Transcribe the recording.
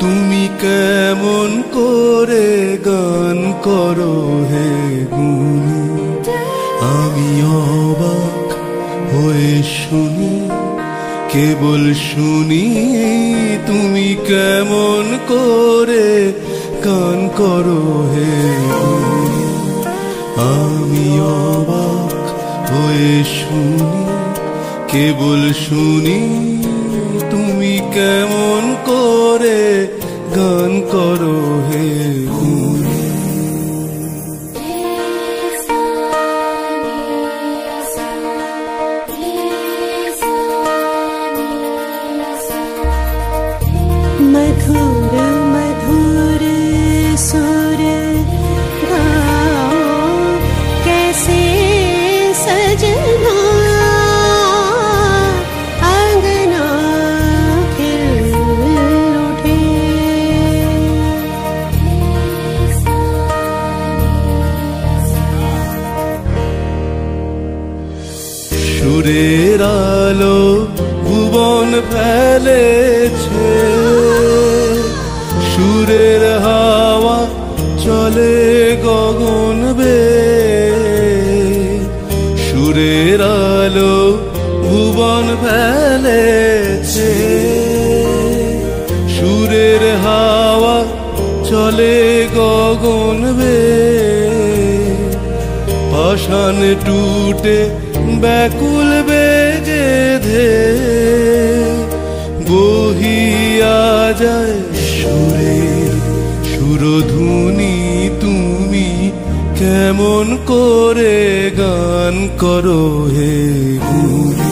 তুমি কেমন করে গান করো হে গুণী, আমি অবাক হয়ে শুনি, কেবল শুনি তুমি কেমন করে গান করো হে গুণী। আমি অবাক হয়ে শুনি, কেবল শুনি তুমি কেমন করে গান করো হে গুণী। मधुर मधुर सुर गाओ कैसे सजना, अंगना खिल उठे। সুরের আলো ভুবন ফেলেছে, সুরের হাওয়া চলে গগন বেয়ে। সুরের আলো ভুবন ফেলেছে, সুরের হাওয়া চলে গগন বেয়ে। পাষাণ টুটে ব্যাকুল বেগে ধে, বহিয়া যায় সুরের সুরধুনি। তুমি কেমন করে গান করো হে গুণী।